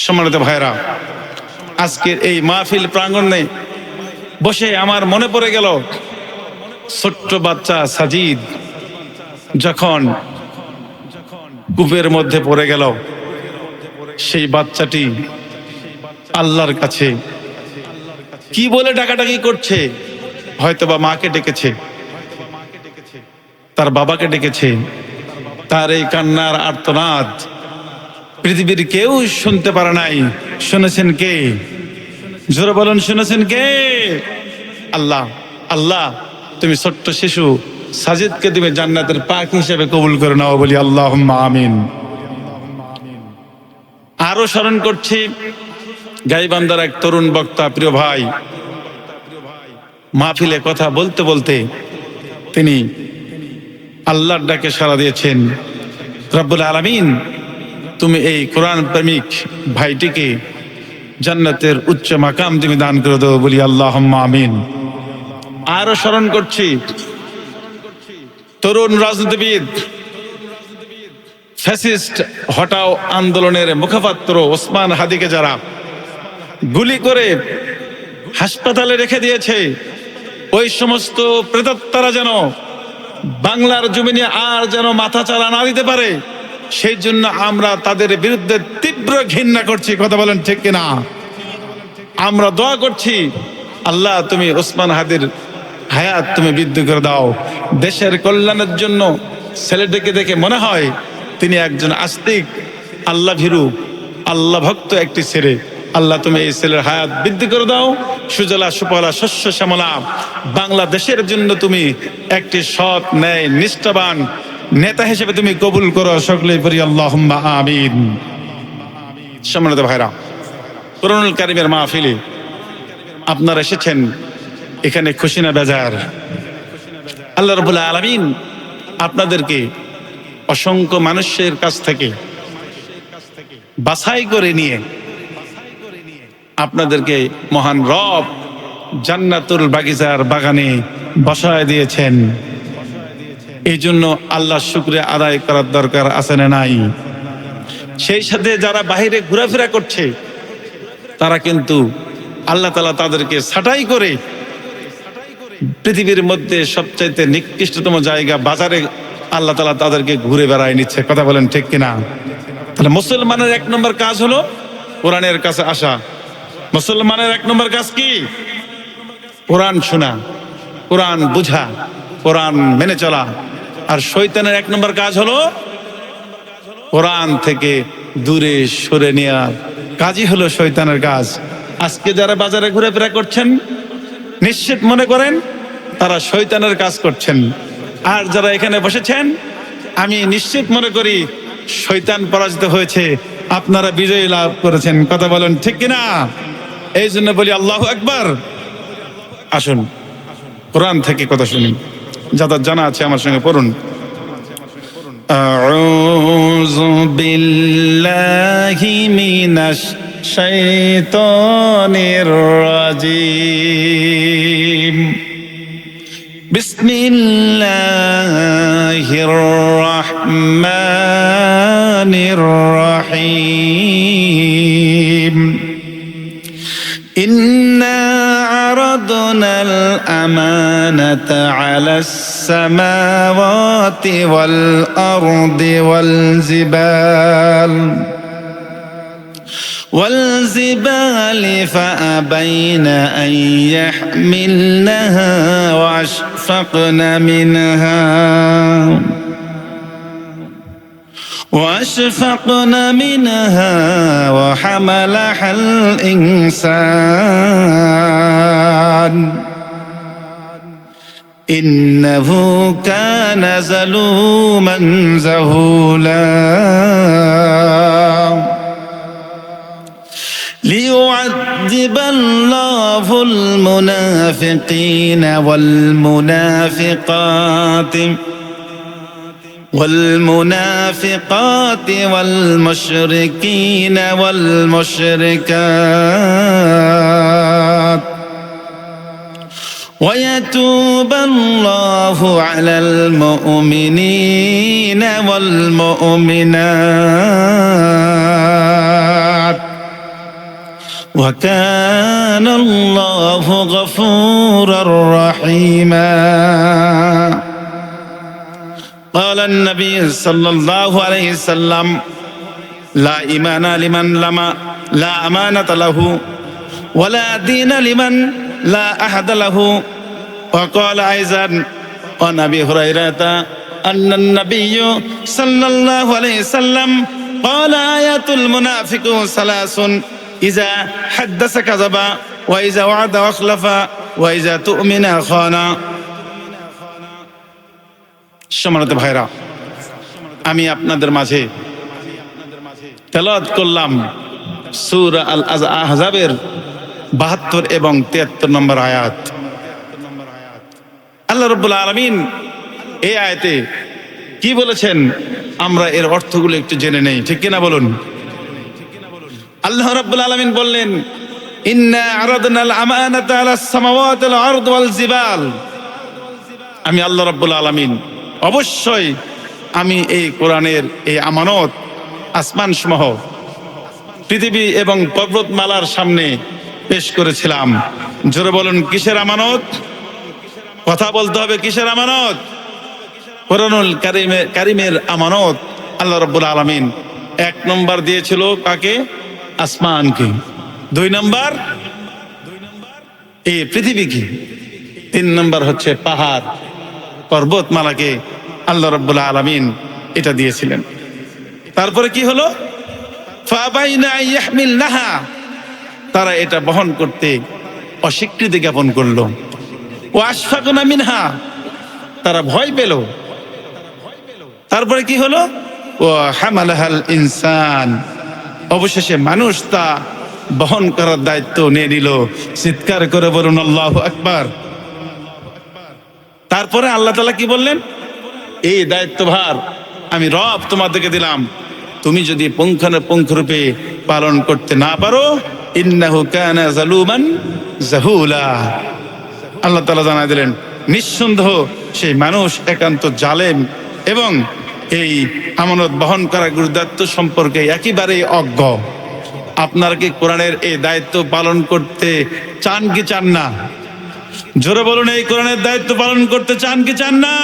সম্মানিত ভাইরা, আজকের এই মাহফিল প্রাঙ্গণে বসে আমার মনে পড়ে গেল ছোট্ট বাচ্চা সাজিদ যখন কূপের মধ্যে পড়ে গেল। সেই বাচ্চাটি আল্লাহর কাছে কি বলে ডাকাডাকি করছে, হয়তোবা মাকে ডেকেছে, তার বাবাকে ডেকেছে। তার এই কান্নার আর্তনাদ পৃথিবীর কেউ শুনতে পারে নাই। শুনেছেন কে? জোরে বলুন, শুনেছেন কে? আল্লাহ। আল্লাহ, তুমি ছোট্ট শিশু সাজিদকে তুমি জান্নাতের পাখি হিসেবে কবুল করে নাও, বলি আল্লাহুম্মা আমিন। আরো স্মরণ করছি গাইবান্ধার এক তরুণ বক্তা, প্রিয় ভাই, মাহফিলে কথা বলতে বলতে তিনি আল্লাহর ডাকে সাড়া দিয়েছেন। রব্বুল আলামিন, তুমি এই কোরআন প্রেমিক ভাইটিকে জান্নাতের উচ্চ মাকাম তুমি দান করে দাও, বলি আল্লাহুম্মা আমিন। আরো স্মরণ করছি তরুণ রাজনীতিবিদ, ফ্যাসিস্ট হটাও আন্দোলনের মুখপাত্র ওসমান হাদিকে যারা গুলি করে হাসপাতালে রেখে দিয়েছে, ওই সমস্ত প্রেতাত্মারা যেন বাংলার জমিনে আর যেন মাথা চাড়া না দিতে পারে, সেই জন্য আমরা তাদের বিরুদ্ধে তীব্র ঘৃণা করছি। কথা বলেন ঠিক কিনা? আমরা দোয়া করছি, আল্লাহ তুমি ওসমান হাদির হায়াত তুমি বৃদ্ধি করে দাও। দেশের কল্যাণের জন্য ছেলেটিকে দেখে মনে হয় তিনি একজন আস্তিক, আল্লাহ ভীরু, আল্লাহ ভক্ত একটি ছেলে। আল্লাহ তুমি এই ছেলের হায়াত বৃদ্ধি করে দাও, সুজলা সুফলা শস্য শ্যামলা বাংলাদেশের জন্য তুমি একটি সৎ ন্যায় নিষ্ঠাবান নেতা হিসেবে তুমি কবুল করো। সকলেই পড়ি আল্লাহুম্মা আমিন। সম্মানিত ভাইরা, কোরআনুল কারীমের মাহফিলে আপনারা এসেছেন, এখানে খুশি না বেজার? আল্লাহ রাব্বুল আলামিন আপনাদেরকে অসংখ্য মানুষের কাছ থেকে বাছাই করে নিয়ে আপনাদেরকে মহান রব জান্নাতুল বাগিচার বাগানে বসায় দিয়েছেন। এই জন্য আল্লাহর শুকরিয়া আদায় করার দরকার আছে না নাই? সেই সাথে যারা বাহিরে ঘোরাফেরা করছে তারা কিন্তু আল্লাহ তাআলা তাদেরকে ছাঁটাই করে পৃথিবীর মধ্যে সবচাইতে নিকৃষ্টতম জায়গা বাজারে আল্লাহ তাআলা তাদেরকে ঘুরে বেড়ায় নিচ্ছে। কথা বলেন ঠিক কিনা? তাহলে মুসলমানের এক নম্বর কাজ হলো কোরআনের কাছে আসা। মুসলমানের এক নম্বর কাজ কি? কোরআন শোনা, কোরআন বুঝা, কোরআন মেনে চলা। আর শয়তানের এক নম্বর কাজ হলো কোরআন থেকে দূরে সরে নেওয়ার কাজই হলো শয়তানের কাজ। আজকে যারা বাজারে ঘুরেফেরা করছেন, নিশ্চিত মনে করেন তারা শয়তানের কাজ করছেন। আর যারা এখানে বসেছেন, আমি নিশ্চিত মনে করি শয়তান পরাজিত হয়েছে, আপনারা বিজয়ী লাভ করেছেন। কথা বলেন ঠিক কিনা? এই জন্য বলি আল্লাহু আকবার। আসুন কোরআন থেকে কথা শুনি, যাদের জানা আছে আমার সঙ্গে পড়ুন। আউযু বিল্লাহি মিনাশ শাইতানির রাজিম। বিসমিল্লাহির রাহমানির রাহিম। إنا عرضنا الأمانة على السماوات والأرض والجبال فأبين أن يحملنها وأشفقن منها وحملها الإنسان إنه كان ظلوما جهولا ليعذب الله المنافقين والمنافقات والمشركين والمشركات ويتوب الله على المؤمنين والمؤمنات وكان الله غفورا رحيما قال النبي صلى الله عليه وسلم لا إيمان لمن لا أمانة له ولا دين لمن لا أحد له وقال أيضا عن أبي هريرة أن النبي صلى الله عليه وسلم قال آيات المنافق ثلاث إذا حدث كذب وإذا وعد أخلف وإذا تؤمن خان সম্মানিত ভাইরা, আমি আপনাদের মাঝে তেলাওয়াত করলাম সূরা আল আহজাবের 72 এবং 73 নম্বর আয়াত। আল্লাহ রাব্বুল আলামিন এই আয়াতে কি বলেছেন আমরা এর অর্থগুলো একটু জেনে নেই, ঠিক কিনা বলুন? আল্লাহ রাব্বুল আলামিন বললেন, ইন্না আরাদনাল আমানাতা আলাস সামাওয়াতি ওয়াল আরদি ওয়াল জিবাল। আমি আল্লাহ রাব্বুল আলামিন অবশ্যই আমি এই কোরআনের এই আমানত আসমান সমূহ, পৃথিবী এবং পর্বতমালার সামনে পেশ করেছিলাম। জোরে বলুন, কিসের আমানত? কথা বলতে হবে, কিসের আমানত? কোরআনুল কারীমের আমানত আল্লাহ রাব্বুল আলামিন 1 নম্বর দিয়েছিল কাকে? আসমানকে। 2 নম্বর এই পৃথিবীকে। 3 নম্বর হচ্ছে পাহাড় পর্বতমালাকে আল্লাহ রাব্বুল আলামিন এটা দিয়েছিলেন। তারপরে কি হলো? ফাবাইনা ইয়াহমিলনাহা, তারা এটা বহন করতে অস্বীকৃতি জ্ঞাপন করলো। ওয়া আশফাকনা মিনহা, তারা ভয় পেল। তারপরে কি হলো? ওয়া হামালাহাল ইনসান, অবশেষে মানুষ তা বহন করার দায়িত্ব নিয়ে নিল। চিৎকার করে বলুন আল্লাহু আকবার। তারপরে আল্লাহ তাআলা কি বললেন? এই দায়িত্বভার আমি রব তোমাদেরকে দিলাম, তুমি যদি পুঙ্খানুপুঙ্খরূপে পালন করতে না পারো, ইন্নাহু কানা যালুমান জাহুলা। আল্লাহ তাআলা জানাই দিলেন, নিঃসন্দেহ সেই মানুষ একান্ত জালেম এবং এই আমানত বহন করার গুরুদায়িত্ব সম্পর্কে একেবারেই অজ্ঞ। আপনারা কি কোরআনের এই দায়িত্ব পালন করতে চান কি চান না? জোরে বলুন, এই কোরআনের দায়িত্ব পালন করতে চান কি চান না?